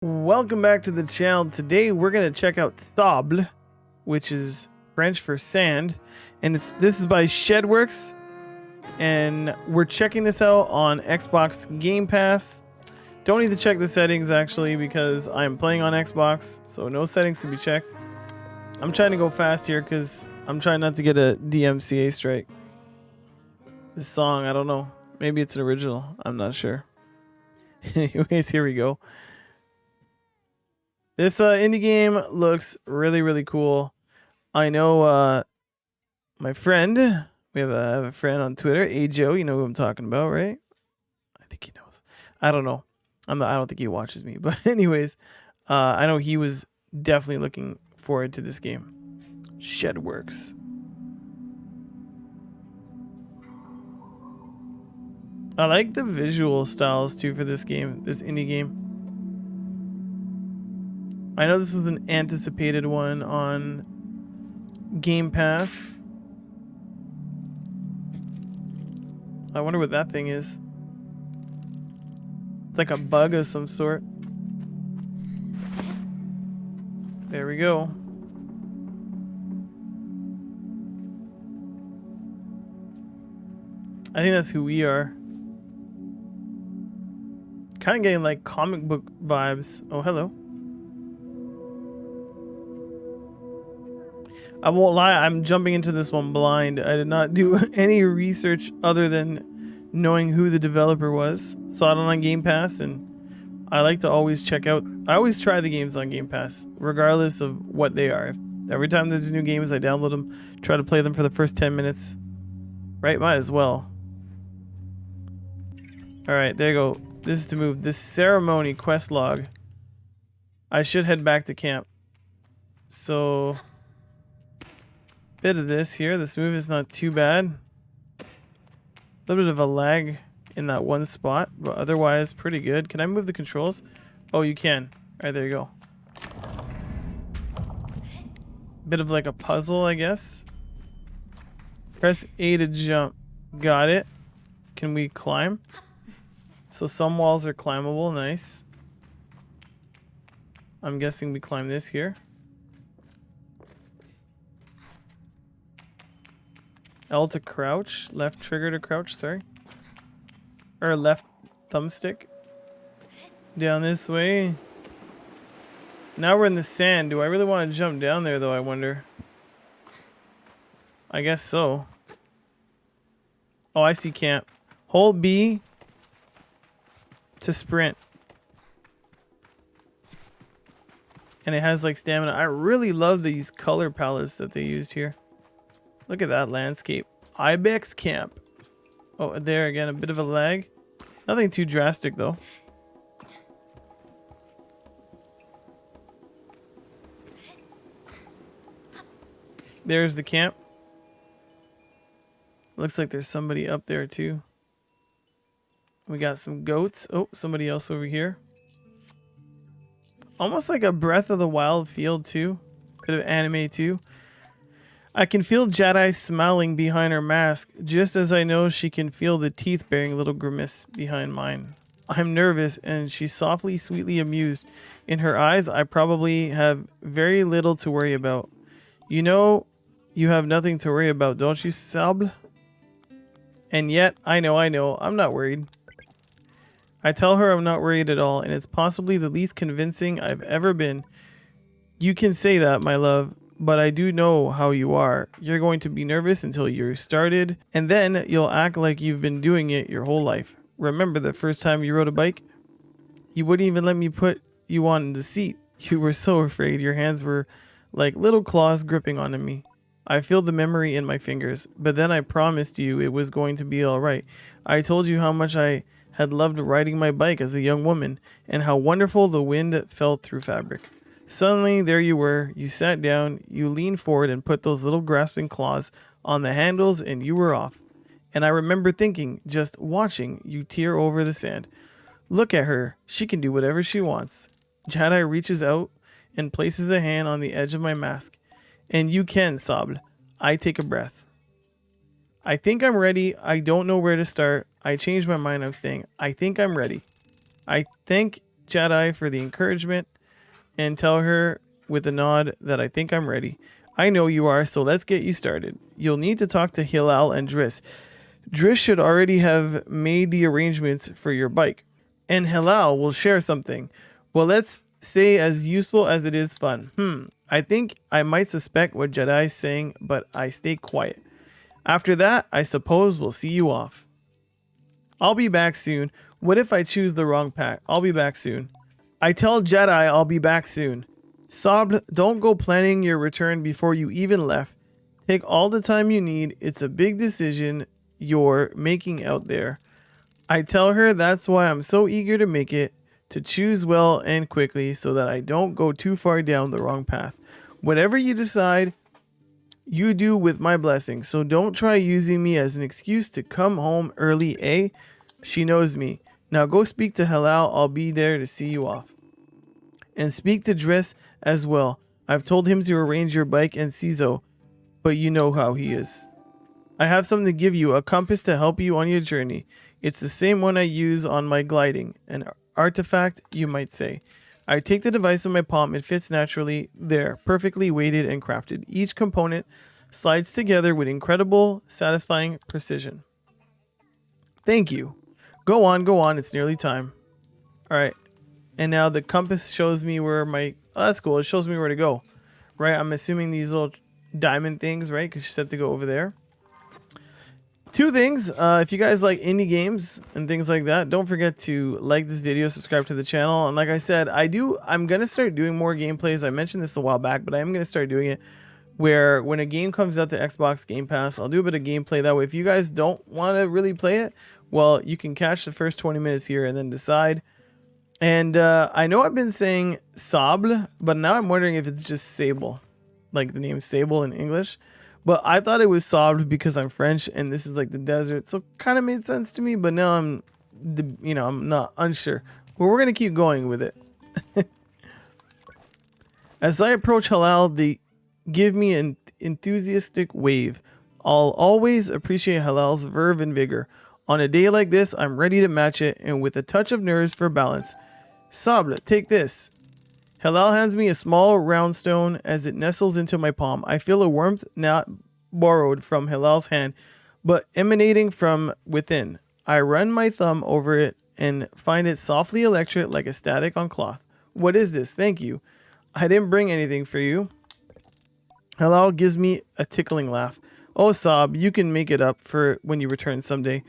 Welcome back to the channel. Today we're going to check out Sable, which is French for sand, and this is by Shedworks, and we're checking this out on Xbox Gamepass. Don't need to check the settings actually because I'm playing on Xbox, so no settings to be checked. I'm trying to go fast here because I'm trying not to get a DMCA strike. This song, I don't know. Maybe it's an original. I'm not sure. Anyways, here we go. This indie game looks really cool. I know my friend, we have a friend on Twitter, Joe. You know who I'm talking about, right? I think he knows. I don't know. I don't think he watches me, but anyways, I know he was definitely looking forward to this game. Shedworks. I like the visual styles too for this game, this indie game. I know this is an anticipated one on Gamepass. I wonder what that thing is. It's like a bug of some sort. There we go. I think that's who we are. Kind of getting like comic book vibes. Oh, hello. I won't lie, I'm jumping into this one blind. I did not do any research other than knowing who the developer was. Saw it on Game Pass, and I like to always check out. I always try the games on Game Pass, regardless of what they are. Every time there's new games, I download them, try to play them for the first 10 minutes. Right, might as well. Alright, there you go. This is to move. This ceremony quest log. I should head back to camp. So... bit of this here. This move is not too bad. A little bit of a lag in that one spot, but otherwise pretty good. Can I move the controls? Oh, you can. Alright, there you go. Bit of like a puzzle, I guess. Press A to jump. Got it. Can we climb? So some walls are climbable. Nice. I'm guessing we climb this here. L to crouch, left trigger to crouch, sorry. Or left thumbstick. Down this way. Now we're in the sand. Do I really want to jump down there though, I wonder? I guess so. Oh, I see camp. Hold B to sprint. And it has like stamina. I really love these color palettes that they used here. Look at that landscape. Ibex camp. Oh, there again, a bit of a lag. Nothing too drastic though. There's the camp. Looks like there's somebody up there too. We got some goats. Oh, somebody else over here. Almost like a Breath of the Wild feel too. Bit of anime too. I can feel Jedi smiling behind her mask, just as I know she can feel the teeth-bearing little grimace behind mine. I'm nervous, and she's softly, sweetly amused. In her eyes, I probably have very little to worry about. You know, you have nothing to worry about, don't you, Sable? And yet, I know, I'm not worried. I tell her I'm not worried at all, and it's possibly the least convincing I've ever been. You can say that, my love. But I do know how you are. You're going to be nervous until you're started, and then you'll act like you've been doing it your whole life. Remember the first time you rode a bike? You wouldn't even let me put you on the seat. You were so afraid. Your hands were like little claws gripping onto me. I feel the memory in my fingers, but then I promised you it was going to be all right. I told you how much I had loved riding my bike as a young woman, and how wonderful the wind felt through fabric. Suddenly, there you were. You sat down, you leaned forward and put those little grasping claws on the handles, and you were off. And I remember thinking, just watching you tear over the sand. Look at her. She can do whatever she wants. Jedi reaches out and places a hand on the edge of my mask. And you can, Sable. I take a breath. I think I'm ready. I don't know where to start. I changed my mind. I'm staying. I think I'm ready. I think Jedi for the encouragement and tell her with a nod that I think I'm ready. I know you are, so let's get you started. You'll need to talk to Hilal and Driss. Driss should already have made the arrangements for your bike, and Hilal will share something. Well, let's say as useful as it is fun. I think I might suspect what Jedi's saying, but I stay quiet. After that, I suppose we'll see you off. I'll be back soon. What if I choose the wrong pack? I'll be back soon. I tell Jedi I'll be back soon. Sable, don't go planning your return before you even left. Take all the time you need. It's a big decision you're making out there. I tell her that's why I'm so eager to make it, to choose well and quickly so that I don't go too far down the wrong path. Whatever you decide, you do with my blessing. So don't try using me as an excuse to come home early, eh? She knows me. Now go speak to Halal. I'll be there to see you off. And speak to Driss as well. I've told him to arrange your bike and Cizo, but you know how he is. I have something to give you, a compass to help you on your journey. It's the same one I use on my gliding, an artifact, you might say. I take the device in my palm, it fits naturally there, perfectly weighted and crafted. Each component slides together with incredible, satisfying precision. Thank you. Go on, it's nearly time. Alright, and now the compass shows me where my, oh, that's cool, it shows me where to go. Right, I'm assuming these little diamond things, right, because she said to go over there. Two things, if you guys like indie games and things like that, don't forget to like this video, subscribe to the channel, and like I said, I'm going to start doing more gameplays. I mentioned this a while back, but I'm going to start doing it where when a game comes out to Xbox Game Pass, I'll do a bit of gameplay. That way, if you guys don't want to really play it, well, you can catch the first 20 minutes here and then decide. And I know I've been saying Sable, but now I'm wondering if it's just Sable, like the name Sable in English. But I thought it was Sable because I'm French and this is like the desert, so kind of made sense to me. But now I'm not unsure. But we're gonna keep going with it. As I approach Halal, they give me an enthusiastic wave. I'll always appreciate Halal's verve and vigor. On a day like this, I'm ready to match it, and with a touch of nerves for balance. Sable, take this. Halal hands me a small round stone as it nestles into my palm. I feel a warmth not borrowed from Halal's hand, but emanating from within. I run my thumb over it and find it softly electric like a static on cloth. What is this? Thank you. I didn't bring anything for you. Halal gives me a tickling laugh. Oh, Sab, you can make it up for when you return someday.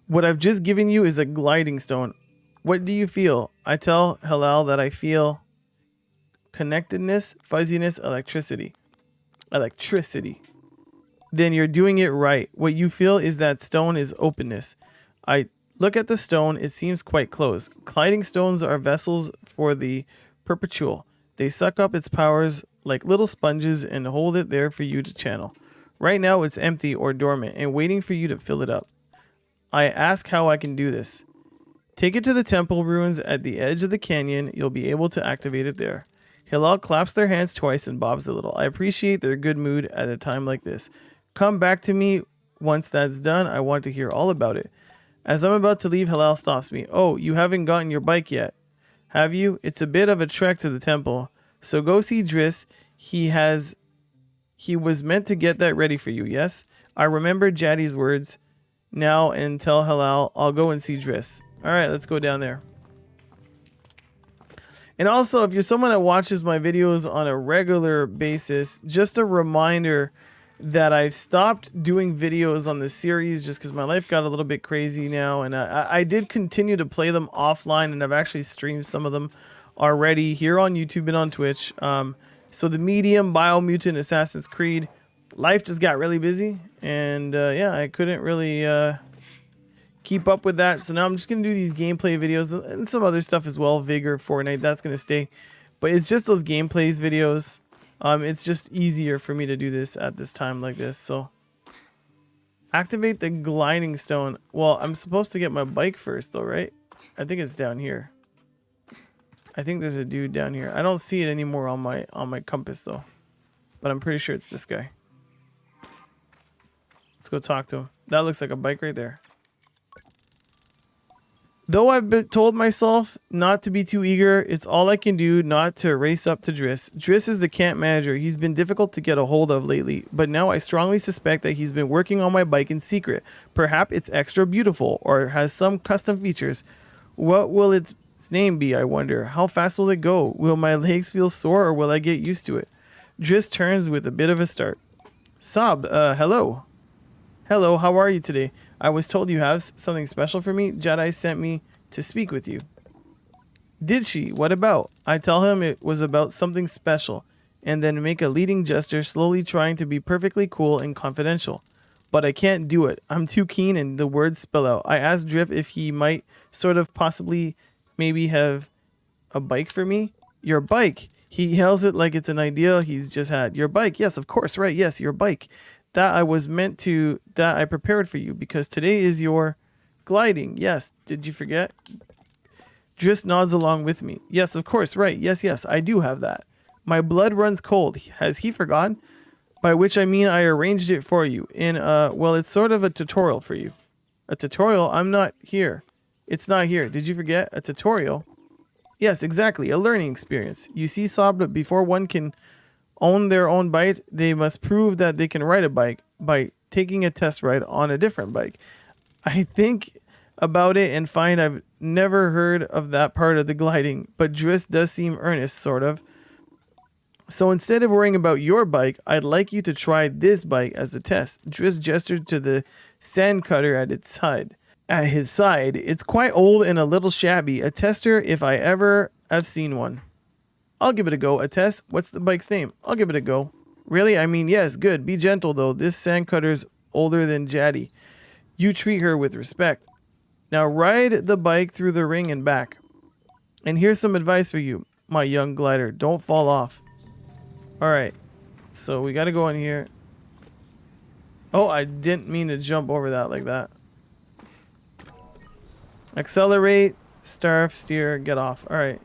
What I've just given you is a gliding stone. What do you feel? I tell Halal that I feel connectedness, fuzziness, electricity. Then you're doing it right. What you feel is that stone is openness. I look at the stone. It seems quite close. Gliding stones are vessels for the perpetual. They suck up its powers like little sponges and hold it there for you to channel. Right now it's empty or dormant and waiting for you to fill it up. I ask how I can do this. Take it to the temple ruins at the edge of the canyon. You'll be able to activate it there. Hilal claps their hands twice and bobs a little. I appreciate their good mood at a time like this. Come back to me once that's done. I want to hear all about it. As I'm about to leave, Halal stops me. Oh, you haven't gotten your bike yet, have you? It's a bit of a trek to the temple. So go see Driss. He was meant to get that ready for you, yes? I remember Jaddy's words now and tell Halal I'll go and see Driss. Alright, let's go down there. And also, if you're someone that watches my videos on a regular basis, just a reminder that I've stopped doing videos on this series just because my life got a little bit crazy now. And I did continue to play them offline, and I've actually streamed some of them already here on YouTube and on Twitch. So the Medium, Biomutant, Assassin's Creed, life just got really busy. And yeah, I couldn't really keep up with that. So now I'm just going to do these gameplay videos and some other stuff as well. Vigor, Fortnite, that's going to stay. But it's just those gameplays videos. It's just easier for me to do this at this time like this. So activate the gliding stone. Well, I'm supposed to get my bike first though, right? I think it's down here. I think there's a dude down here. I don't see it anymore on my compass though. But I'm pretty sure it's this guy. Let's go talk to him. That looks like a bike right there. Though told myself not to be too eager, it's all I can do not to race up to Driss. Driss is the camp manager. He's been difficult to get a hold of lately, but now I strongly suspect that he's been working on my bike in secret. Perhaps it's extra beautiful or has some custom features. What will its name be, I wonder? How fast will it go? Will my legs feel sore or will I get used to it? Driss turns with a bit of a start. Sob, hello. Hello, how are you today? I was told you have something special for me. Jedi sent me to speak with you. Did she? What about? I tell him it was about something special, and then make a leading gesture, slowly trying to be perfectly cool and confidential. But I can't do it. I'm too keen and the words spill out. I asked Drift if he might sort of possibly maybe have a bike for me. Your bike. He yells it like it's an idea he's just had. Your bike. Yes, of course, right. Yes, your bike. That I prepared for you because today is your gliding. Yes, did you forget? Driss nods along with me. Yes, of course, right. Yes, I do have that. My blood runs cold. Has he forgotten? By which I mean I arranged it for you in well, it's sort of a tutorial for you. A tutorial? I'm not here. It's not here. Did you forget? A tutorial? Yes, exactly. A learning experience. You see, Saab, before one can own their own bike, they must prove that they can ride a bike by taking a test ride on a different bike. I think about it and find I've never heard of that part of the gliding, but Driss does seem earnest, sort of. So instead of worrying about your bike, I'd like you to try this bike as a test. Driss gestured to the sand cutter at its side. At his side, it's quite old and a little shabby. A tester if I ever have seen one. I'll give it a go. A test? What's the bike's name? I'll give it a go. Really? I mean, yes, good. Be gentle, though. This sand cutter's older than Jaddy. You treat her with respect. Now ride the bike through the ring and back. And here's some advice for you, my young glider. Don't fall off. Alright. So we gotta go in here. Oh, I didn't mean to jump over that like that. Accelerate, starve, steer, get off. Alright.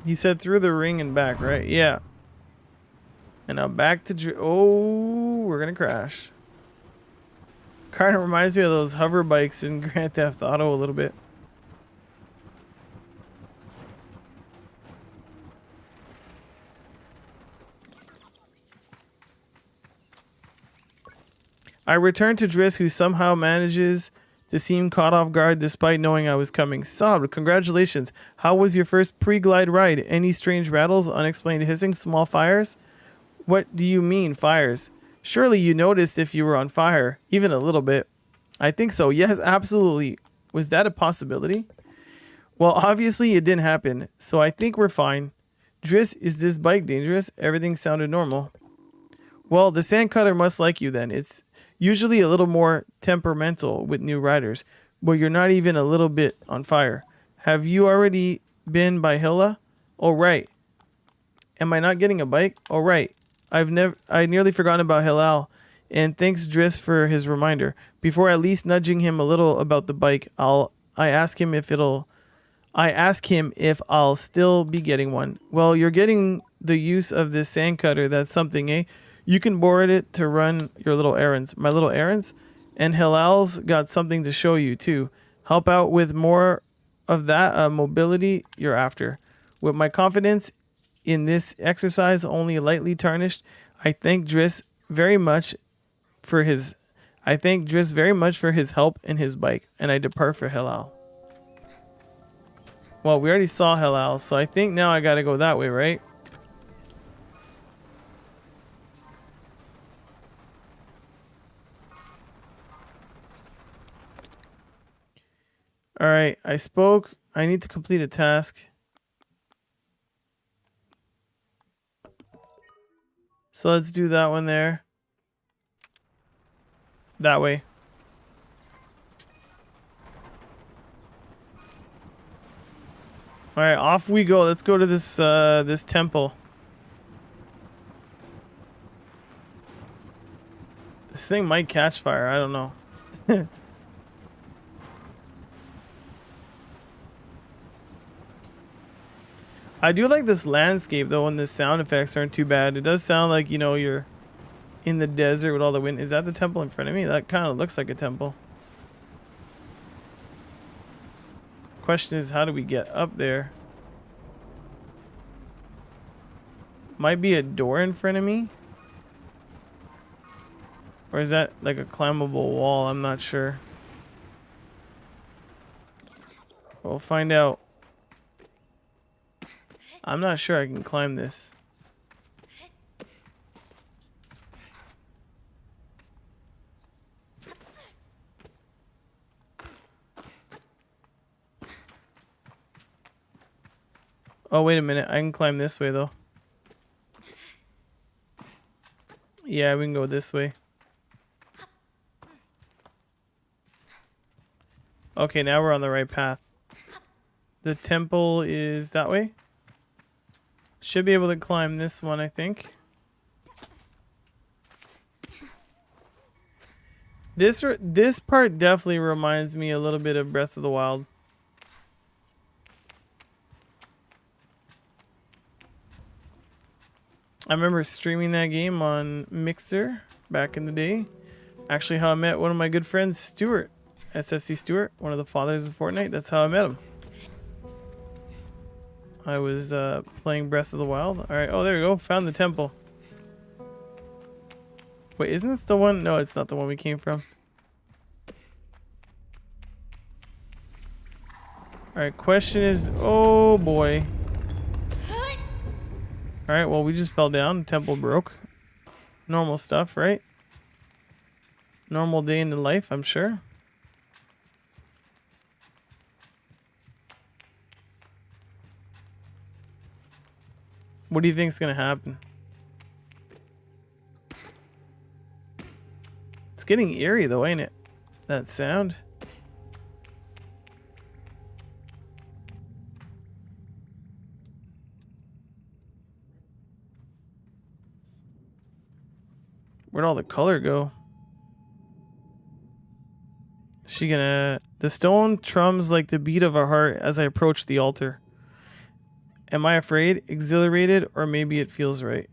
He said through the ring and back, right? Yeah. And now back to... Oh, we're going to crash. Kind of reminds me of those hover bikes in Grand Theft Auto a little bit. I returned to Driss, who somehow manages to seem caught off guard despite knowing I was coming. Sob, congratulations. How was your first pre-glide ride? Any strange rattles, unexplained hissing, small fires? What do you mean, fires? Surely you noticed if you were on fire, even a little bit. I think so. Yes, absolutely. Was that a possibility? Well, obviously it didn't happen, so I think we're fine. Driss, is this bike dangerous? Everything sounded normal. Well, the sand cutter must like you then. It's usually a little more temperamental with new riders, but you're not even a little bit on fire. Have you already been by Hilla? Oh, right. Am I not getting a bike? Oh, right. I nearly forgotten about Hillel, and thanks Driss for his reminder. Before at least nudging him a little about the bike, I ask him if I'll still be getting one. Well, you're getting the use of this sand cutter. That's something, eh? You can board it to run your little errands. My little errands? And Hilal's got something to show you, too. Help out with more of that mobility you're after. With my confidence in this exercise only lightly tarnished, I thank Driss very much for his help and his bike, and I depart for Hilal. Well, we already saw Hilal, so I think now I gotta go that way, right? Alright, I spoke. I need to complete a task. So let's do that one there. That way. Alright, off we go. Let's go to this this temple. This thing might catch fire, I don't know. I do like this landscape though, and the sound effects aren't too bad. It does sound like, you know, you're in the desert with all the wind. Is that the temple in front of me? That kind of looks like a temple. Question is, how do we get up there? Might be a door in front of me. Or is that like a climbable wall? I'm not sure. We'll find out. I'm not sure I can climb this. Oh, wait a minute. I can climb this way, though. Yeah, we can go this way. Okay, now we're on the right path. The temple is that way. Should be able to climb this one, I think. This part definitely reminds me a little bit of Breath of the Wild. I remember streaming that game on Mixer back in the day. Actually, how I met one of my good friends, Stuart. SFC Stuart, one of the fathers of Fortnite. That's how I met him. I was playing Breath of the Wild. Alright, oh, there we go. Found the temple. Wait, isn't this the one? No, it's not the one we came from. Alright, question is... Oh, boy. Alright, well, we just fell down. Temple broke. Normal stuff, right? Normal day in the life, I'm sure. What do you think's gonna happen? It's getting eerie though, ain't it? That sound. Where'd all the color go? She gonna... The stone trums like the beat of a heart as I approach the altar. Am I afraid, exhilarated, or maybe it feels right?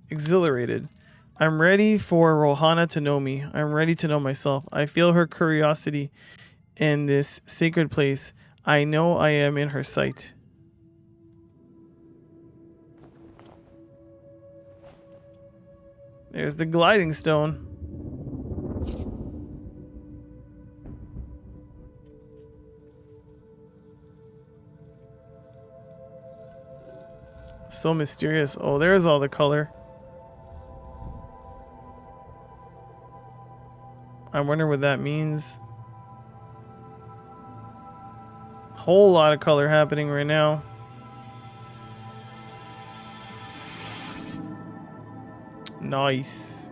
Exhilarated. I'm ready for Rohana to know me. I'm ready to know myself. I feel her curiosity in this sacred place. I know I am in her sight. There's the gliding stone. So mysterious. Oh, there's all the color. I wonder what that means. Whole lot of color happening right now. Nice.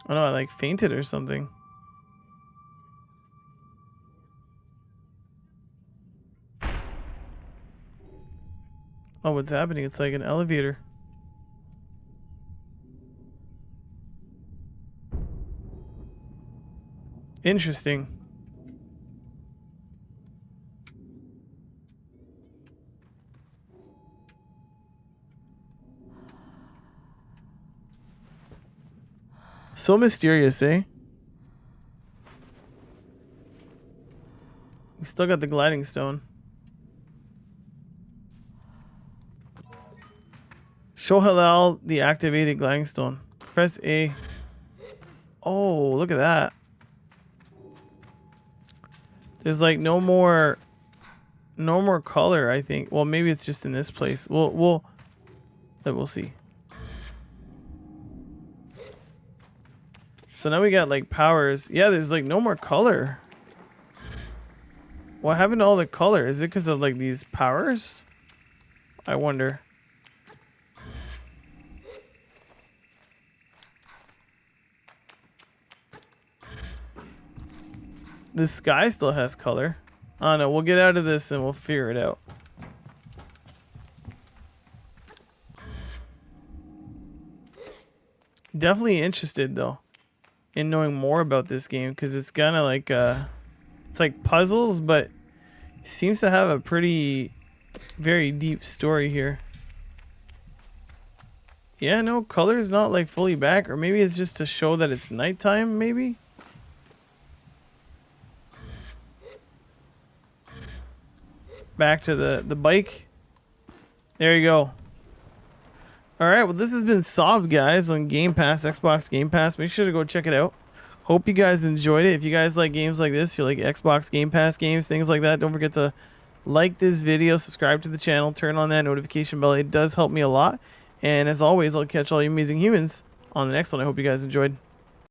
Oh no, I like fainted or something. Oh, what's happening? It's like an elevator. Interesting. So mysterious, eh? We still got the gliding stone. Show Halal the activated gliding stone. Press A. Oh, look at that. There's like no more color, I think. Well, maybe it's just in this place. We'll see. So now we got like powers. Yeah, there's like no more color. What happened to all the color? Is it because of like these powers? I wonder. The sky still has color. I don't know. We'll get out of this and we'll figure it out. definitely interested though in knowing more about this game because it's kind of like it's like puzzles, but seems to have a pretty very deep story here. Yeah, no, color's not like fully back, or maybe it's just to show that it's nighttime, maybe? Back to the bike. There you go. Alright, well this has been Sobbed, guys, on Game Pass, Xbox Game Pass. Make sure to go check it out. Hope you guys enjoyed it. If you guys like games like this, you like Xbox Game Pass games, things like that, don't forget to like this video, subscribe to the channel, turn on that notification bell. It does help me a lot. And as always, I'll catch all you amazing humans on the next one. I hope you guys enjoyed.